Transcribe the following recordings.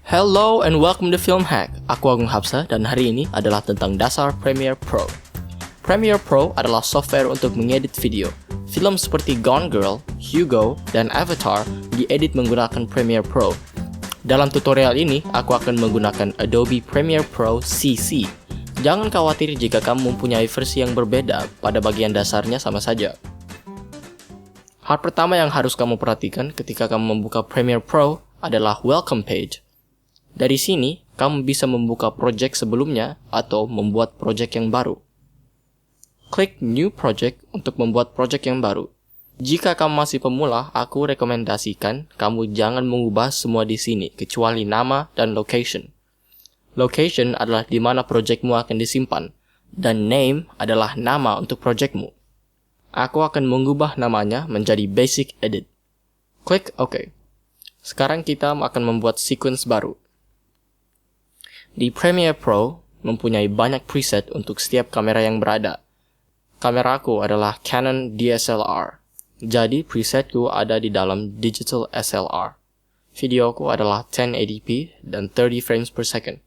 Hello and welcome to Film Hack. Aku Agung Hapsa dan hari ini adalah tentang dasar Premiere Pro. Premiere Pro adalah software untuk mengedit video. Film seperti Gone Girl, Hugo, dan Avatar diedit menggunakan Premiere Pro. Dalam tutorial ini, aku akan menggunakan Adobe Premiere Pro CC. Jangan khawatir jika kamu mempunyai versi yang berbeda, pada bagian dasarnya sama saja. Hal pertama yang harus kamu perhatikan ketika kamu membuka Premiere Pro adalah Welcome Page. Dari sini, kamu bisa membuka project sebelumnya atau membuat project yang baru. Klik New Project untuk membuat project yang baru. Jika kamu masih pemula, aku rekomendasikan kamu jangan mengubah semua di sini, kecuali nama dan location. Location adalah di mana projectmu akan disimpan, dan name adalah nama untuk projectmu. Aku akan mengubah namanya menjadi Basic Edit. Klik OK. Sekarang kita akan membuat sequence baru. Di Premiere Pro, mempunyai banyak preset untuk setiap kamera yang berada. Kameraku adalah Canon DSLR, jadi presetku ada di dalam Digital SLR. Videoku adalah 1080p dan 30 frames per second.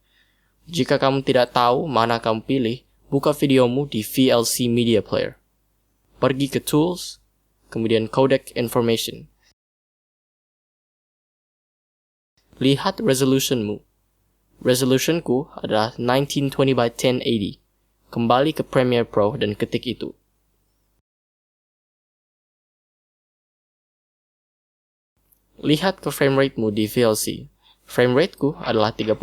Jika kamu tidak tahu mana kamu pilih, buka videomu di VLC Media Player. Pergi ke Tools, kemudian Codec Information. Lihat resolutionmu. Resolutionku adalah 1920 by 1080. Kembali ke Premiere Pro dan ketik itu. Lihat ke frame ratemu di VLC. Frame rateku adalah 30.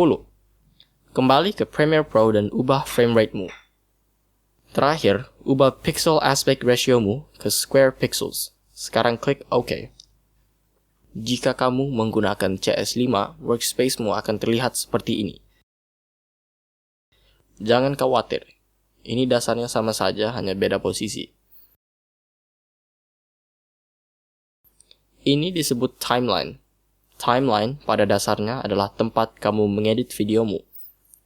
Kembali ke Premiere Pro dan ubah frame ratemu. Terakhir, ubah pixel aspect ratiomu ke square pixels. Sekarang klik OK. Jika kamu menggunakan CS5, workspace-mu akan terlihat seperti ini. Jangan khawatir, ini dasarnya sama saja, hanya beda posisi. Ini disebut timeline. Timeline pada dasarnya adalah tempat kamu mengedit videomu.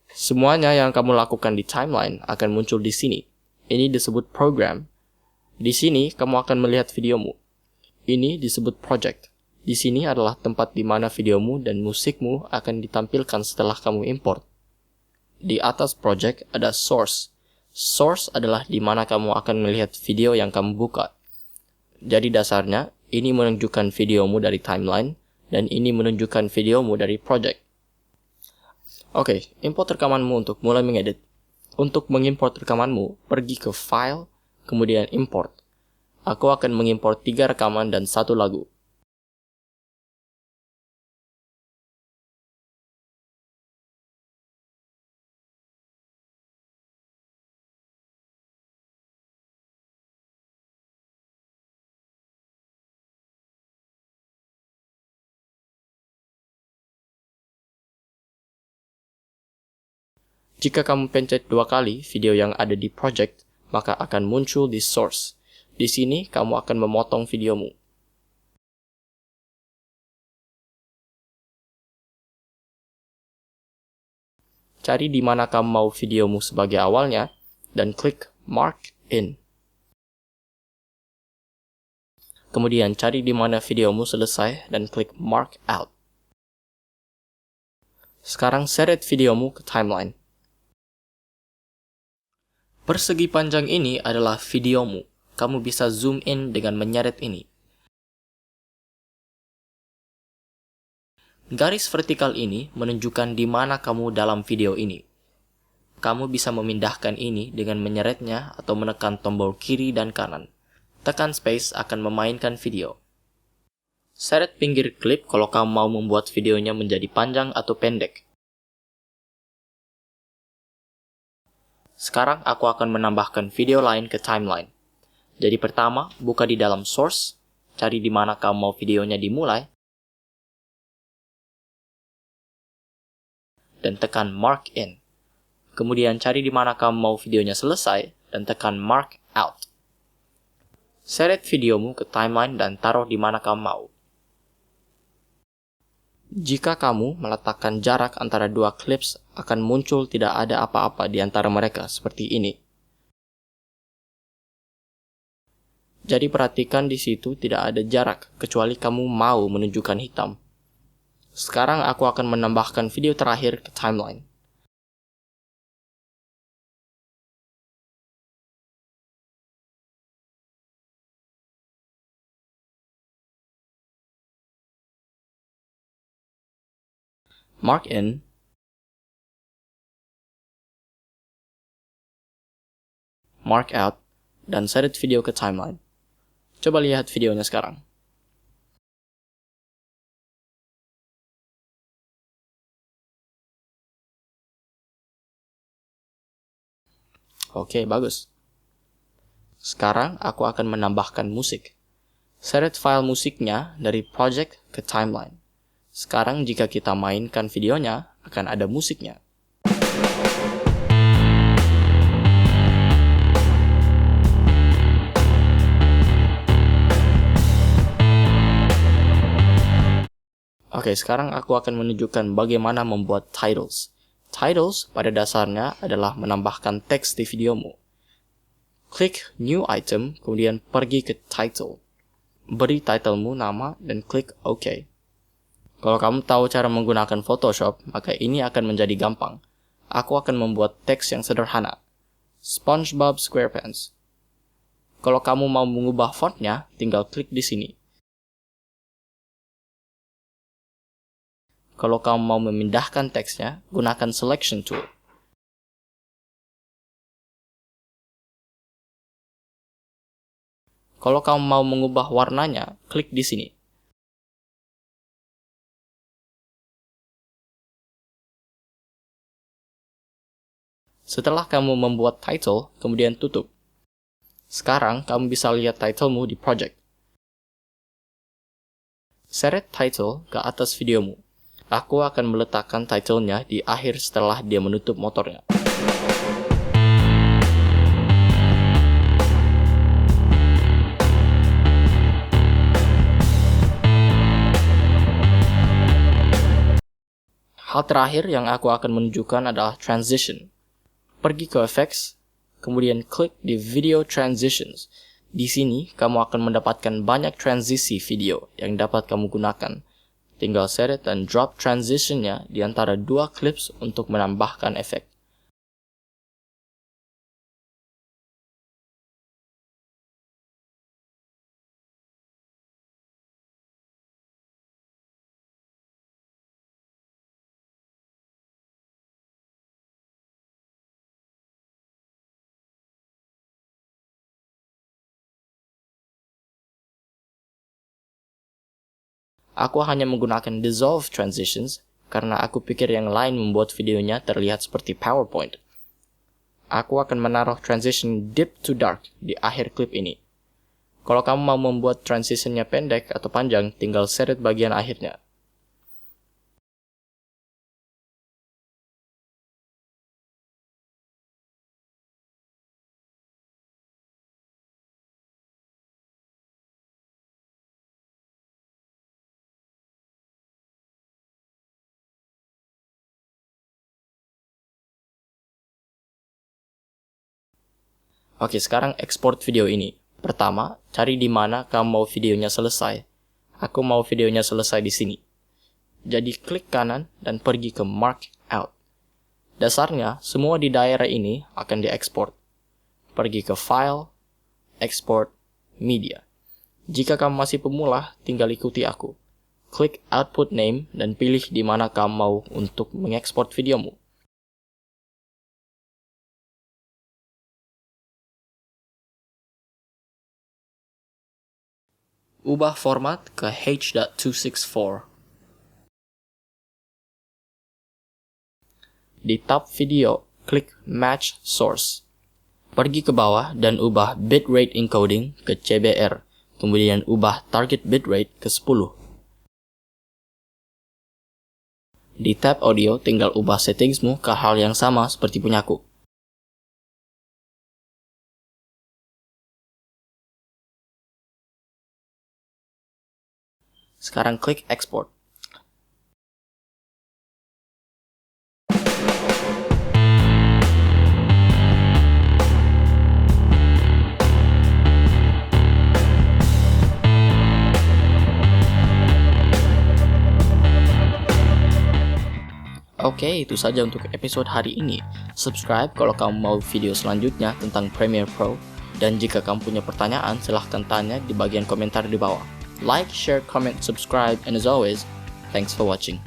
Semuanya yang kamu lakukan di timeline akan muncul di sini. Ini disebut program. Di sini kamu akan melihat videomu. Ini disebut project. Di sini adalah tempat di mana videomu dan musikmu akan ditampilkan setelah kamu import. Di atas project ada source. Source adalah di mana kamu akan melihat video yang kamu buka. Jadi dasarnya, ini menunjukkan videomu dari timeline, dan ini menunjukkan videomu dari project. Oke, import rekamanmu untuk mulai mengedit. Untuk mengimport rekamanmu, pergi ke File, kemudian Import. Aku akan mengimport 3 rekaman dan 1 lagu. Jika kamu pencet 2 kali video yang ada di project, maka akan muncul di source. Di sini, kamu akan memotong videomu. Cari di mana kamu mau videomu sebagai awalnya, dan klik Mark In. Kemudian cari di mana videomu selesai, dan klik Mark Out. Sekarang seret videomu ke timeline. Persegi panjang ini adalah videomu. Kamu bisa zoom in dengan menyeret ini. Garis vertikal ini menunjukkan di mana kamu dalam video ini. Kamu bisa memindahkan ini dengan menyeretnya atau menekan tombol kiri dan kanan. Tekan space akan memainkan video. Seret pinggir klip kalau kamu mau membuat videonya menjadi panjang atau pendek. Sekarang aku akan menambahkan video lain ke timeline. Jadi pertama, buka di dalam source, cari di mana kamu mau videonya dimulai, dan tekan Mark In. Kemudian cari di mana kamu mau videonya selesai, dan tekan Mark Out. Seret videomu ke timeline dan taruh di mana kamu mau. Jika kamu meletakkan jarak antara 2 clips, akan muncul tidak ada apa-apa di antara mereka seperti ini. Jadi perhatikan di situ tidak ada jarak, kecuali kamu mau menunjukkan hitam. Sekarang aku akan menambahkan video terakhir ke timeline. Mark in, mark out, dan seret video ke timeline. Coba lihat videonya sekarang. Oke, bagus. Sekarang aku akan menambahkan musik. Seret file musiknya dari project ke timeline. Sekarang jika kita mainkan videonya, akan ada musiknya. Oke, sekarang aku akan menunjukkan bagaimana membuat titles. Titles pada dasarnya adalah menambahkan teks di videomu. Klik New Item, kemudian pergi ke Title. Beri titlemu nama dan klik OK. Kalau kamu tahu cara menggunakan Photoshop, maka ini akan menjadi gampang. Aku akan membuat teks yang sederhana. SpongeBob SquarePants. Kalau kamu mau mengubah fontnya, tinggal klik di sini. Kalau kamu mau memindahkan teksnya, gunakan Selection Tool. Kalau kamu mau mengubah warnanya, klik di sini. Setelah kamu membuat title, kemudian tutup. Sekarang kamu bisa lihat titlemu di project. Seret title ke atas videomu. Aku akan meletakkan titlenya di akhir setelah dia menutup motornya. Hal terakhir yang aku akan menunjukkan adalah transition. Pergi ke Effects, kemudian klik di Video Transitions. Di sini, kamu akan mendapatkan banyak transisi video yang dapat kamu gunakan. Tinggal seret dan drop transitionnya di antara dua clips untuk menambahkan efek. Aku hanya menggunakan Dissolve Transitions karena aku pikir yang lain membuat videonya terlihat seperti PowerPoint. Aku akan menaruh transition Deep to Dark di akhir klip ini. Kalau kamu mau membuat transitionnya pendek atau panjang, tinggal seret bagian akhirnya. Oke, sekarang export video ini. Pertama, cari di mana kamu mau videonya selesai. Aku mau videonya selesai di sini. Jadi klik kanan dan pergi ke Mark Out. Dasarnya, semua di daerah ini akan diekspor. Pergi ke File, Export, Media. Jika kamu masih pemula, tinggal ikuti aku. Klik Output Name dan pilih di mana kamu mau untuk mengekspor videomu. Ubah format ke H.264. Di tab video, klik Match Source. Pergi ke bawah dan ubah bitrate encoding ke CBR, kemudian ubah target bitrate ke 10. Di tab audio, tinggal ubah settingsmu ke hal yang sama seperti punyaku. Sekarang klik Export. Oke, itu saja untuk episode hari ini. Subscribe kalau kamu mau video selanjutnya tentang Premiere Pro. Dan jika kamu punya pertanyaan, silahkan tanya di bagian komentar di bawah. Like, share, comment, subscribe, and as always, thanks for watching.